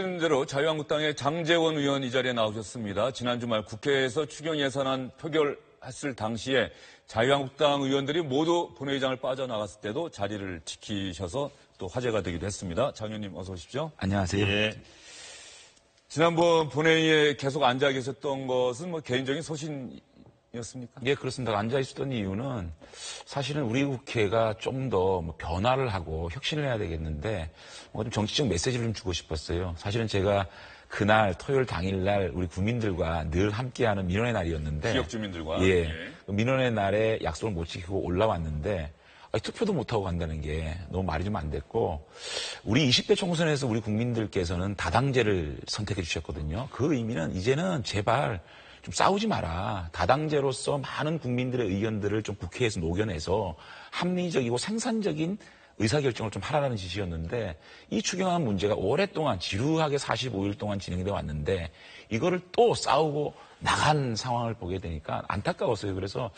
대로 자유한국당의 장제원 의원 이 자리에 나오셨습니다. 지난 주말 국회에서 추경 예산안 표결했을 당시에 자유한국당 의원들이 모두 본회의장을 빠져나갔을 때도 자리를 지키셔서 또 화제가 되기도 했습니다. 장 의원님 어서 오십시오. 안녕하세요. 예. 지난번 본회의에 계속 앉아 계셨던 것은 뭐 개인적인 소신이었습니까? 예, 그렇습니다. 앉아 있었던 이유는 사실은 우리 국회가 좀 더 변화를 하고 혁신을 해야 되겠는데 좀 정치적 메시지를 좀 주고 싶었어요. 사실은 제가 그날 토요일 당일날 우리 국민들과 늘 함께하는 민원의 날이었는데 지역 주민들과 예, 민원의 날에 약속을 못 지키고 올라왔는데 투표도 못하고 간다는 게 너무 말이 좀 안 됐고 우리 20대 총선에서 우리 국민들께서는 다당제를 선택해 주셨거든요. 그 의미는 이제는 제발 좀 싸우지 마라. 다당제로서 많은 국민들의 의견들을 좀 국회에서 녹여내서 합리적이고 생산적인 의사결정을 좀 하라는 지시였는데 이 추경안 문제가 오랫동안 지루하게 45일 동안 진행되어 왔는데 이거를 또 싸우고 나간 상황을 보게 되니까 안타까웠어요. 그래서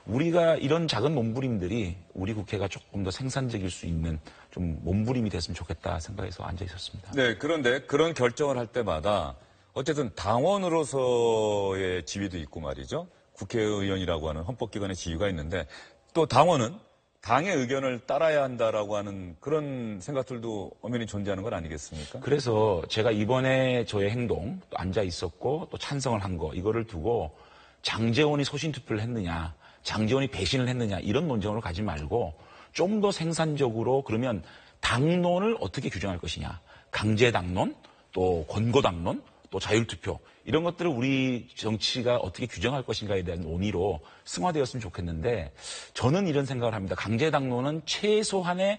우리가 이런 작은 몸부림들이 우리 국회가 조금 더 생산적일 수 있는 좀 몸부림이 됐으면 좋겠다 생각해서 앉아 있었습니다. 네, 그런데 그런 결정을 할 때마다 어쨌든 당원으로서의 지위도 있고 말이죠. 국회의원이라고 하는 헌법기관의 지위가 있는데 또 당원은 당의 의견을 따라야 한다라고 하는 그런 생각들도 엄연히 존재하는 건 아니겠습니까? 그래서 제가 이번에 저의 행동, 또 앉아 있었고 또 찬성을 한 거 이거를 두고 장제원이 소신 투표를 했느냐, 장제원이 배신을 했느냐 이런 논쟁으로 가지 말고 좀 더 생산적으로 그러면 당론을 어떻게 규정할 것이냐, 강제당론, 또 권고당론, 또 자율투표 이런 것들을 우리 정치가 어떻게 규정할 것인가에 대한 논의로 승화되었으면 좋겠는데 저는 이런 생각을 합니다. 강제당론은 최소한으로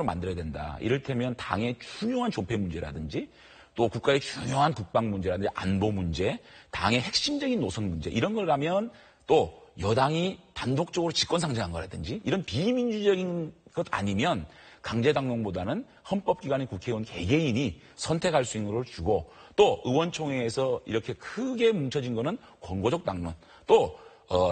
만들어야 된다. 이를테면 당의 중요한 존폐 문제라든지 또 국가의 중요한 국방 문제라든지 안보 문제, 당의 핵심적인 노선 문제 이런 걸 가면 또 여당이 단독적으로 직권상정한 거라든지 이런 비민주적인 것 아니면 강제당론보다는 헌법기관인 국회의원 개개인이 선택할 수 있는 걸 주고 또 의원총회에서 이렇게 크게 뭉쳐진 거는 권고적 당론 또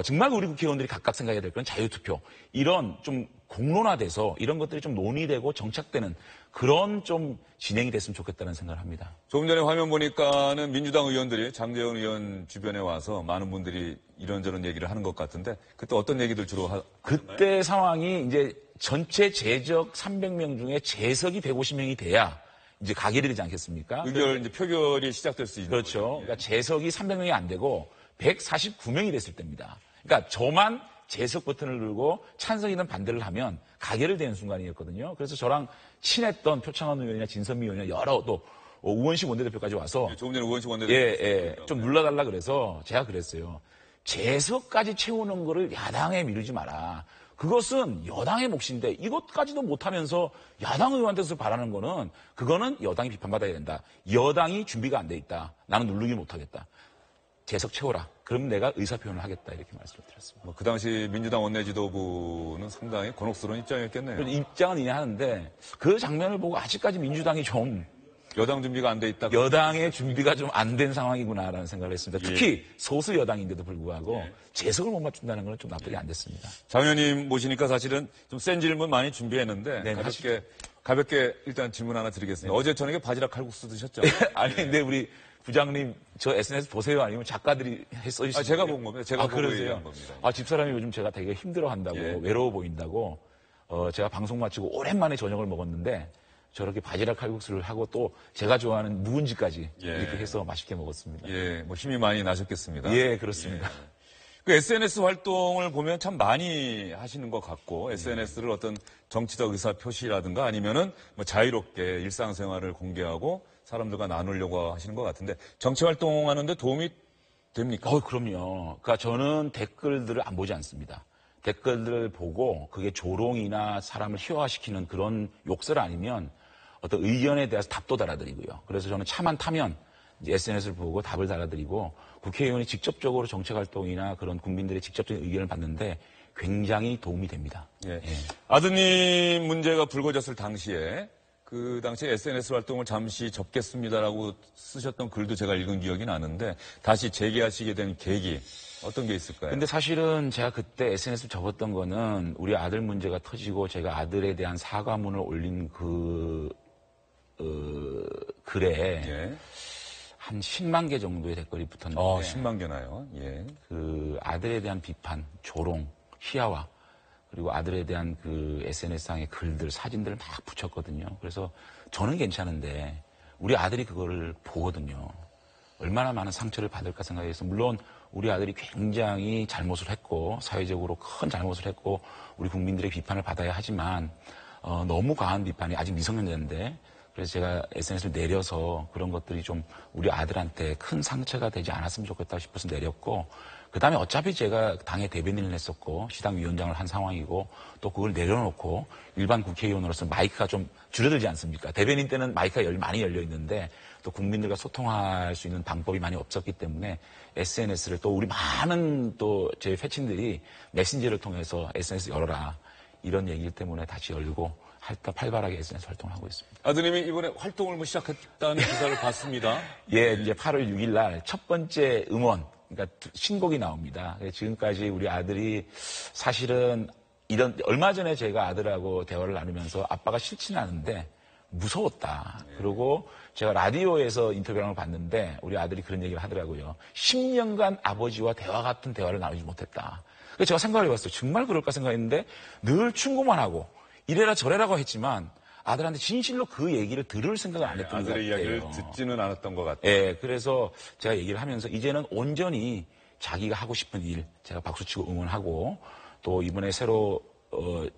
정말 우리 국회의원들이 각각 생각해야 될 건 자유투표 이런 좀 공론화돼서 이런 것들이 좀 논의되고 정착되는 그런 좀 진행이 됐으면 좋겠다는 생각을 합니다. 조금 전에 화면 보니까는 민주당 의원들이 장제원 의원 주변에 와서 많은 분들이 이런저런 얘기를 하는 것 같은데 그때 어떤 얘기들 주로 하셨나요? 그때 상황이 이제 전체 재적 300명 중에 재석이 150명이 돼야 이제 가결이 되지 않겠습니까? 이제 표결이 시작될 수 있는 그렇죠. 거죠. 그러니까 재석이 300명이 안 되고 149명이 됐을 때입니다. 그러니까 저만 재석 버튼을 누르고 찬성이든 반대를 하면 가결을 되는 순간이었거든요. 그래서 저랑 친했던 표창원 의원이나 진선미 의원이나 여러 또 우원식 원내대표까지 와서 조금 전에 우원식 원내대표 좀 눌러달라 그래서 제가 그랬어요. 재석까지 채우는 거를 야당에 미루지 마라. 그것은 여당의 몫인데 이것까지도 못하면서 야당 의원한테서 바라는 거는 그거는 여당이 비판받아야 된다. 여당이 준비가 안 돼 있다. 나는 누르기 못하겠다. 재석 채워라. 그럼 내가 의사표현을 하겠다. 이렇게 말씀을 드렸습니다. 그 당시 민주당 원내지도부는 상당히 곤혹스러운 입장이었겠네요. 입장은 이해하는데 그 장면을 보고 아직까지 민주당이 좀 여당 준비가 안 돼 있다. 여당의 준비가 좀 안 된 상황이구나라는 생각을 했습니다. 특히 소수 여당인데도 불구하고 재석을 못 맞춘다는 건 좀 납득이 안 됐습니다. 장 의원님 모시니까 사실은 좀 센 질문 많이 준비했는데 가볍게 일단 질문 하나 드리겠습니다. 어제 저녁에 바지락 칼국수 드셨죠? 아니 근데 우리 부장님 저 SNS 보세요 아니면 작가들이 써주신 제가 본 겁니다. 제가 보고 그러세요? 얘기한 겁니다. 집사람이 요즘 제가 되게 힘들어한다고 외로워 보인다고 제가 방송 마치고 오랜만에 저녁을 먹었는데 저렇게 바지락 칼국수를 하고 또 제가 좋아하는 묵은지까지 이렇게 해서 맛있게 먹었습니다. 힘이 많이 나셨겠습니다. 예, 그렇습니다. 그 SNS 활동을 보면 참 많이 하시는 것 같고 SNS를 어떤 정치적 의사 표시라든가 아니면은 자유롭게 일상생활을 공개하고 사람들과 나누려고 하시는 것 같은데 정치 활동하는데 도움이 됩니까? 그럼요. 그러니까 저는 댓글들을 안 보지 않습니다. 댓글들을 보고 그게 조롱이나 사람을 희화시키는 그런 욕설 아니면 어떤 의견에 대해서 답도 달아드리고요. 그래서 저는 차만 타면 이제 SNS를 보고 답을 달아드리고 국회의원이 직접적으로 정책활동이나 그런 국민들의 직접적인 의견을 받는데 굉장히 도움이 됩니다. 아드님 문제가 불거졌을 당시에 그 당시에 SNS 활동을 잠시 접겠습니다라고 쓰셨던 글도 제가 읽은 기억이 나는데 다시 재개하시게 된 계기 어떤 게 있을까요? 근데 사실은 제가 그때 SNS를 접었던 거는 우리 아들 문제가 터지고 제가 아들에 대한 사과문을 올린 그 글에 예. 한 10만 개 정도의 댓글이 붙었는데 10만 개나요? 예. 그 아들에 대한 비판, 조롱, 희화화 그리고 아들에 대한 그 SNS상의 글들, 사진들을 막 붙였거든요. 그래서 저는 괜찮은데 우리 아들이 그거를 보거든요. 얼마나 많은 상처를 받을까 생각해서 물론 우리 아들이 굉장히 잘못을 했고 사회적으로 큰 잘못을 했고 우리 국민들의 비판을 받아야 하지만 너무 과한 비판이 아직 미성년자인데 그래서 제가 SNS를 내려서 그런 것들이 좀 우리 아들한테 큰 상처가 되지 않았으면 좋겠다 싶어서 내렸고 그 다음에 어차피 제가 당의 대변인을 했었고 시당 위원장을 한 상황이고 또 그걸 내려놓고 일반 국회의원으로서 마이크가 좀 줄어들지 않습니까? 대변인 때는 마이크가 많이 열려 있는데 또 국민들과 소통할 수 있는 방법이 많이 없었기 때문에 SNS를 또 우리 많은 또 제 회친들이 메신저를 통해서 SNS 열어라 이런 얘기 때문에 다시 열고 활발하게 SNS 활동을 하고 있습니다. 아드님이 이번에 활동을 뭐 시작했다는 기사를 봤습니다. 예, 이제 8월 6일 날 첫 번째 음원, 그러니까 신곡이 나옵니다. 지금까지 우리 아들이 사실은 얼마 전에 제가 아들하고 대화를 나누면서 아빠가 싫지는 않은데 무서웠다. 그리고 제가 라디오에서 인터뷰를 한 걸 봤는데 우리 아들이 그런 얘기를 하더라고요. 10년간 아버지와 대화 같은 대화를 나누지 못했다. 그래서 제가 생각을 해봤어요. 정말 그럴까 생각했는데 늘 충고만 하고 이래라 저래라고 했지만 아들한테 진실로 그 얘기를 들을 생각을 안 했던 것 같아요. 아들의 이야기를 듣지는 않았던 것 같아요. 예, 그래서 제가 얘기를 하면서 이제는 온전히 자기가 하고 싶은 일, 제가 박수치고 응원하고 또 이번에 새로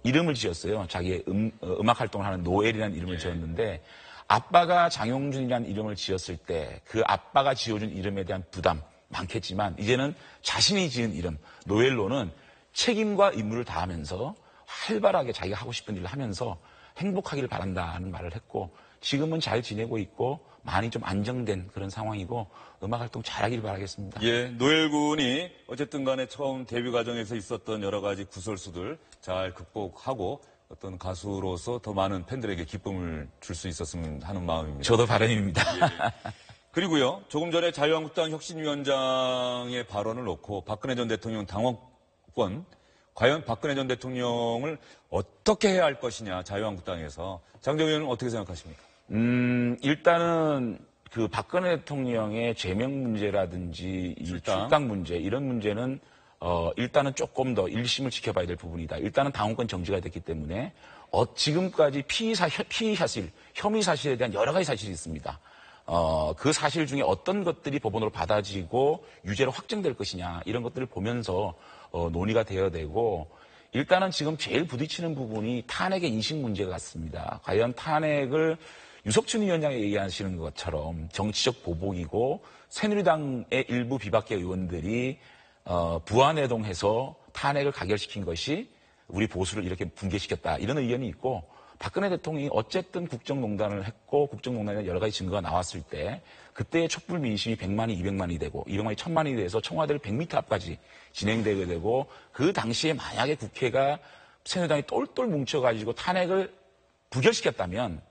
이름을 지었어요. 자기의 음악 활동을 하는 노엘이라는 이름을 지었는데 아빠가 장용준이라는 이름을 지었을 때 그 아빠가 지어준 이름에 대한 부담 많겠지만 이제는 자신이 지은 이름 노엘로는 책임과 임무를 다하면서 활발하게 자기가 하고 싶은 일을 하면서 행복하기를 바란다는 말을 했고 지금은 잘 지내고 있고 많이 좀 안정된 그런 상황이고 음악 활동 잘하길 바라겠습니다. 예, 노엘 군이 어쨌든 간에 처음 데뷔 과정에서 있었던 여러 가지 구설수들 잘 극복하고 어떤 가수로서 더 많은 팬들에게 기쁨을 줄 수 있었으면 하는 마음입니다. 저도 바람입니다. 예. 그리고요, 조금 전에 자유한국당 혁신위원장의 발언을 놓고 박근혜 전 대통령 당원권 과연 박근혜 전 대통령을 어떻게 해야 할 것이냐, 자유한국당에서. 장재원 의원은 어떻게 생각하십니까? 일단은 그 박근혜 대통령의 제명 문제라든지 이 출당 문제, 이런 문제는 일단은 조금 더 일심을 지켜봐야 될 부분이다. 일단은 당원권 정지가 됐기 때문에 지금까지 혐의 사실에 대한 여러 가지 사실이 있습니다. 그 사실 중에 어떤 것들이 법원으로 받아지고 유죄로 확정될 것이냐 이런 것들을 보면서 논의가 되어야 되고 일단은 지금 제일 부딪히는 부분이 탄핵의 인식 문제 같습니다. 과연 탄핵을 유석춘 위원장이 얘기하시는 것처럼 정치적 보복이고 새누리당의 일부 비박계 의원들이 부안해동해서 탄핵을 가결시킨 것이 우리 보수를 이렇게 붕괴시켰다 이런 의견이 있고 박근혜 대통령이 어쨌든 국정농단을 했고 국정농단에 여러 가지 증거가 나왔을 때 그때의 촛불 민심이 100만이 200만이 되고 200만이 1000만이 돼서 청와대를 100m 앞까지 진행되게 되고 그 당시에 만약에 국회가 새누리당이 똘똘 뭉쳐가지고 탄핵을 부결시켰다면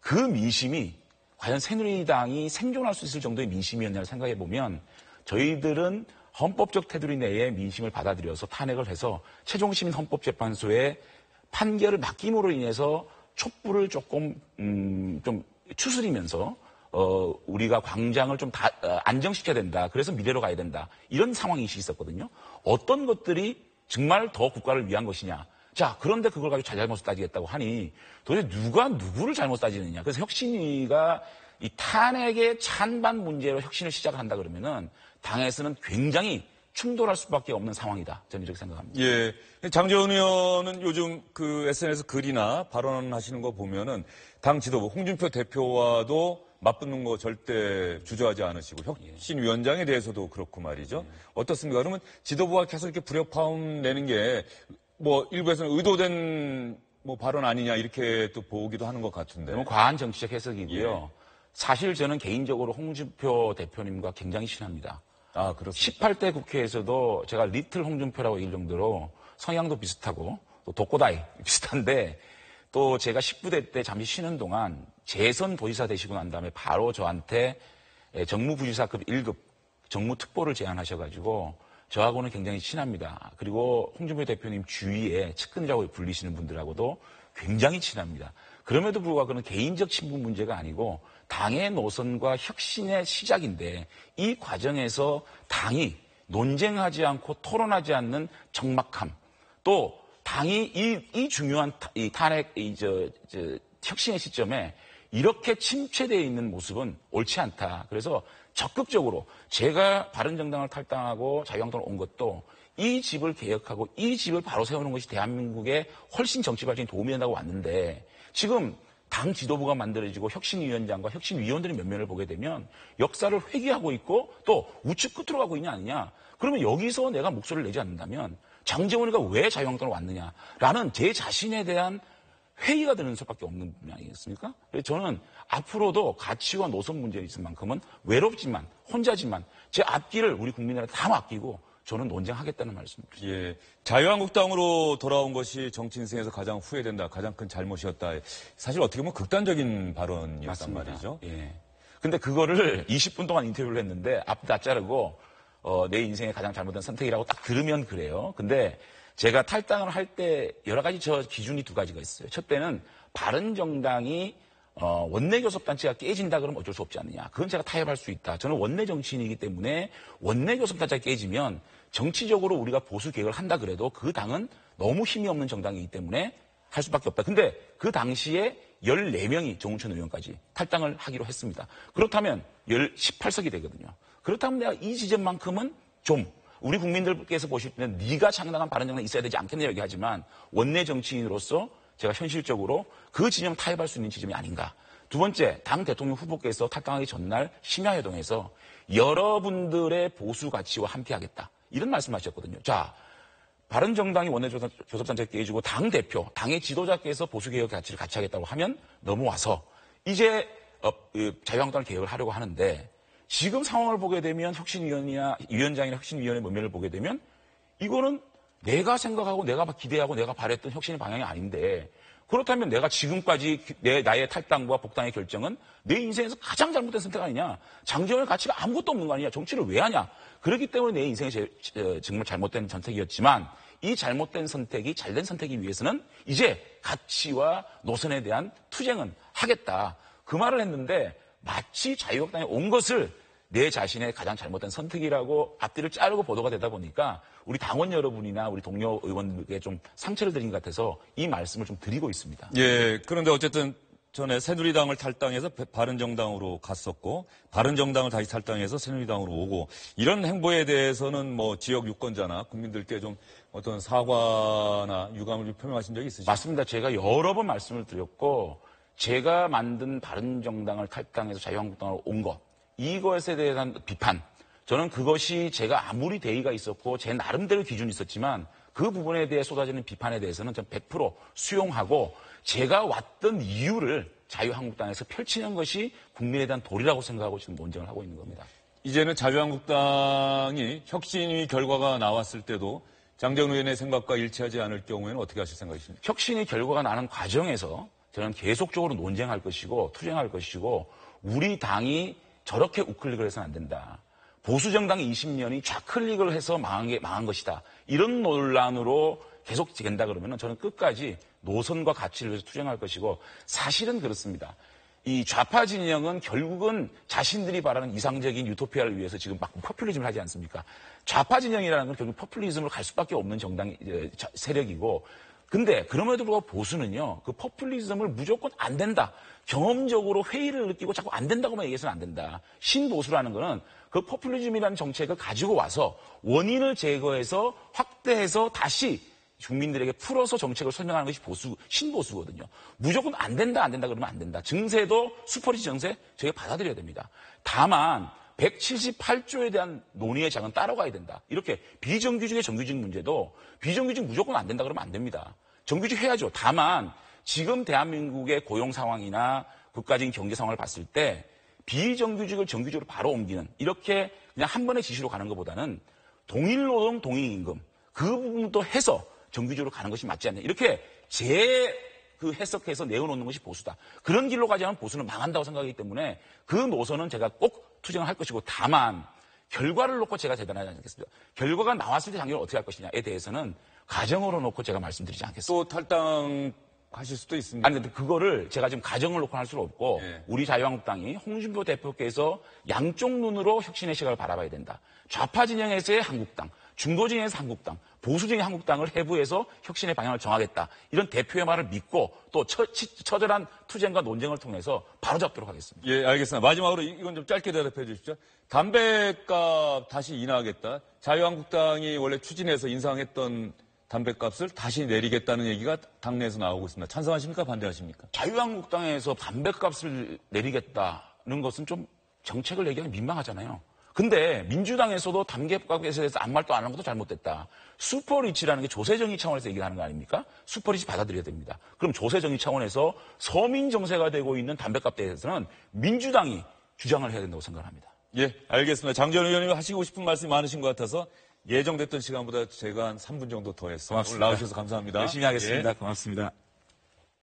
그 민심이 과연 새누리당이 생존할 수 있을 정도의 민심이었냐를 생각해 보면 저희들은 헌법적 테두리 내에 민심을 받아들여서 탄핵을 해서 최종시민 헌법재판소의 판결을 맡김으로 인해서 촛불을 조금 좀 추스리면서 우리가 광장을 좀 안정시켜야 된다. 그래서 미래로 가야 된다. 이런 상황인식이 있었거든요. 어떤 것들이 정말 더 국가를 위한 것이냐. 자, 그런데 그걸 가지고 잘잘못을 따지겠다고 하니 도대체 누가 누구를 잘못 따지느냐. 그래서 혁신위가 이 탄핵의 찬반 문제로 혁신을 시작한다 그러면은 당에서는 굉장히 충돌할 수밖에 없는 상황이다. 저는 이렇게 생각합니다. 예. 장재원 의원은 요즘 그 SNS 글이나 발언하시는 거 보면은 당 지도부 홍준표 대표와도 맞붙는 거 절대 주저하지 않으시고 혁신위원장에 대해서도 그렇고 말이죠. 어떻습니까? 그러면 지도부와 계속 이렇게 불협화음 내는 게 뭐 일부에서는 의도된 뭐 발언 아니냐 이렇게 또 보기도 하는 것 같은데. 너무 과한 정치적 해석이고요. 예. 사실 저는 개인적으로 홍준표 대표님과 굉장히 친합니다. 아, 그렇습니다. 18대 국회에서도 제가 리틀 홍준표라고 얘기할 정도로 성향도 비슷하고 또 독고다이 비슷한데 또 제가 19대 때 잠시 쉬는 동안 재선 도지사 되시고 난 다음에 바로 저한테 정무부지사급 1급 정무특보를 제안하셔가지고 저하고는 굉장히 친합니다. 그리고 홍준표 대표님 주위에 측근이라고 불리시는 분들하고도 굉장히 친합니다. 그럼에도 불구하고 그는 개인적 친분 문제가 아니고 당의 노선과 혁신의 시작인데 이 과정에서 당이 논쟁하지 않고 토론하지 않는 적막함 또 당이 이 중요한 이 탄핵 혁신의 시점에 이렇게 침체되어 있는 모습은 옳지 않다. 그래서 적극적으로 제가 바른정당을 탈당하고 자유한국당을 온 것도 이 집을 개혁하고 이 집을 바로 세우는 것이 대한민국의 훨씬 정치 발전에 도움이 된다고 왔는데 지금 당 지도부가 만들어지고 혁신위원장과 혁신위원들의 면면을 보게 되면 역사를 회귀하고 있고 또 우측 끝으로 가고 있냐 아니냐. 그러면 여기서 내가 목소리를 내지 않는다면 장제원이가 왜 자유한국당을 왔느냐라는 제 자신에 대한 회의가 되는 수밖에 없는 분야 아니겠습니까? 그래서 저는 앞으로도 가치와 노선 문제에 있을 만큼은 외롭지만 혼자지만 제 앞길을 우리 국민들한테 다 맡기고 저는 논쟁하겠다는 말씀입니다. 예, 자유한국당으로 돌아온 것이 정치 인생에서 가장 후회된다, 가장 큰 잘못이었다. 사실 어떻게 보면 극단적인 발언이었단 맞습니다. 말이죠. 예. 근데 그거를 20분 동안 인터뷰를 했는데 앞 다 자르고 내 인생에 가장 잘못된 선택이라고 딱 들으면 그래요. 근데 제가 탈당을 할 때 여러 가지 저 기준이 두 가지가 있어요. 첫째는 바른정당이 원내교섭단체가 깨진다 그러면 어쩔 수 없지 않느냐. 그건 제가 타협할 수 있다. 저는 원내 정치인이기 때문에 원내교섭단체가 깨지면 정치적으로 우리가 보수 개혁을 한다 그래도 그 당은 너무 힘이 없는 정당이기 때문에 할 수밖에 없다. 근데 그 당시에 14명이 정운천 의원까지 탈당을 하기로 했습니다. 그렇다면 18석이 되거든요. 그렇다면 내가 이 지점만큼은 좀 우리 국민들께서 보실 때는 네가 창당한 바른정당이 있어야 되지 않겠냐 얘기하지만 원내 정치인으로서 제가 현실적으로 그 지점을 타협할 수 있는 지점이 아닌가. 두 번째, 당 대통령 후보께서 탈당하기 전날 심야회동에서 여러분들의 보수 가치와 함께하겠다. 이런 말씀하셨거든요. 자, 바른정당이 원내교섭단체에 깨지고 당 대표, 당의 지도자께서 보수개혁 가치를 같이 하겠다고 하면 넘어와서 이제 자유한국당을 개혁을 하려고 하는데 지금 상황을 보게 되면 위원장이나 혁신위원회 면면을 보게 되면 이거는 내가 생각하고 내가 기대하고 내가 바랬던 혁신의 방향이 아닌데 그렇다면 내가 지금까지 나의 탈당과 복당의 결정은 내 인생에서 가장 잘못된 선택 아니냐. 장제원의 가치가 아무것도 없는 거 아니냐. 정치를 왜 하냐. 그렇기 때문에 내 인생이 정말 잘못된 선택이었지만 이 잘못된 선택이 잘된 선택이기 위해서는 이제 가치와 노선에 대한 투쟁은 하겠다. 그 말을 했는데 마치 자유한국당에 온 것을 내 자신의 가장 잘못된 선택이라고 앞뒤를 자르고 보도가 되다 보니까 우리 당원 여러분이나 우리 동료 의원들에게 좀 상처를 드린 것 같아서 이 말씀을 좀 드리고 있습니다. 예, 그런데 어쨌든 전에 새누리당을 탈당해서 바른정당으로 갔었고 바른정당을 다시 탈당해서 새누리당으로 오고 이런 행보에 대해서는 뭐 지역 유권자나 국민들께 좀 어떤 사과나 유감을 좀 표명하신 적이 있으시죠? 맞습니다. 제가 여러 번 말씀을 드렸고 제가 만든 바른정당을 탈당해서 자유한국당으로 온 것 이것에 대한 비판 저는 그것이 제가 아무리 대의가 있었고 제 나름대로 기준이 있었지만 그 부분에 대해 쏟아지는 비판에 대해서는 전 100% 수용하고 제가 왔던 이유를 자유한국당에서 펼치는 것이 국민에 대한 도리라고 생각하고 지금 논쟁을 하고 있는 겁니다. 이제는 자유한국당이 혁신위 결과가 나왔을 때도 장제원 의원의 생각과 일치하지 않을 경우에는 어떻게 하실 생각이십니까? 혁신의 결과가 나는 과정에서 저는 계속적으로 논쟁할 것이고 투쟁할 것이고 우리 당이 저렇게 우클릭을 해서는 안 된다. 보수정당이 20년이 좌클릭을 해서 망한 것이다. 이런 논란으로 계속 된다 그러면 저는 끝까지 노선과 가치를 위해서 투쟁할 것이고 사실은 그렇습니다. 이 좌파 진영은 결국은 자신들이 바라는 이상적인 유토피아를 위해서 지금 막 포퓰리즘을 하지 않습니까? 좌파 진영이라는 건 결국 포퓰리즘으로 갈 수밖에 없는 세력이고 근데 그럼에도 불구하고 보수는요. 그 포퓰리즘을 무조건 안 된다. 경험적으로 회의를 느끼고 자꾸 안 된다고만 얘기해서는 안 된다. 신보수라는 거는 그 포퓰리즘이라는 정책을 가지고 와서 원인을 제거해서 확대해서 다시 국민들에게 풀어서 정책을 설명하는 것이 신보수거든요. 무조건 안 된다 그러면 안 된다. 증세도 슈퍼리치 증세 저희가 받아들여야 됩니다. 다만 178조에 대한 논의의 장은 따라가야 된다. 이렇게 비정규직의 정규직 문제도 비정규직 무조건 안 된다 그러면 안 됩니다. 정규직 해야죠. 다만 지금 대한민국의 고용 상황이나 국가적인 경제 상황을 봤을 때 비정규직을 정규직으로 바로 옮기는 이렇게 그냥 한 번의 지시로 가는 것보다는 동일노동 동일임금 그 부분도 해서 정규직으로 가는 것이 맞지 않냐. 이렇게 해석해서 내어놓는 것이 보수다. 그런 길로 가지 않으면 보수는 망한다고 생각하기 때문에 그 노선은 제가 꼭 투쟁을 할 것이고 다만 결과를 놓고 제가 대단하지 않겠습니다. 결과가 나왔을 때 당연히 어떻게 할 것이냐에 대해서는 가정으로 놓고 제가 말씀드리지 않겠습니다. 또 탈당 하실 수도 있습니다. 아니, 근데 그거를 제가 지금 가정을 놓고 할 수는 없고, 예. 우리 자유한국당이 홍준표 대표께서 양쪽 눈으로 혁신의 시각을 바라봐야 된다. 좌파 진영에서의 한국당, 중도 진영에서 한국당, 보수 진영의 한국당을 해부해서 혁신의 방향을 정하겠다. 이런 대표의 말을 믿고 또 처절한 투쟁과 논쟁을 통해서 바로잡도록 하겠습니다. 예, 알겠습니다. 마지막으로 이건 좀 짧게 대답해 주십시오. 담배값 다시 인하하겠다. 자유한국당이 원래 추진해서 인상했던 담배값을 다시 내리겠다는 얘기가 당내에서 나오고 있습니다. 찬성하십니까? 반대하십니까? 자유한국당에서 담배값을 내리겠다는 것은 좀 정책을 얘기하기 민망하잖아요. 근데 민주당에서도 담배값에 대해서 아무 말도 안 하는 것도 잘못됐다. 슈퍼리치라는 게 조세정의 차원에서 얘기를 하는 거 아닙니까? 슈퍼리치 받아들여야 됩니다. 그럼 조세정의 차원에서 서민 정세가 되고 있는 담배값에 대해서는 민주당이 주장을 해야 된다고 생각합니다. 예, 알겠습니다. 장전 의원님 하시고 싶은 말씀이 많으신 것 같아서 예정됐던 시간보다 제가 한 3분 정도 더 했어요. 오늘 나오셔서 감사합니다. 열심히 하겠습니다. 예. 고맙습니다.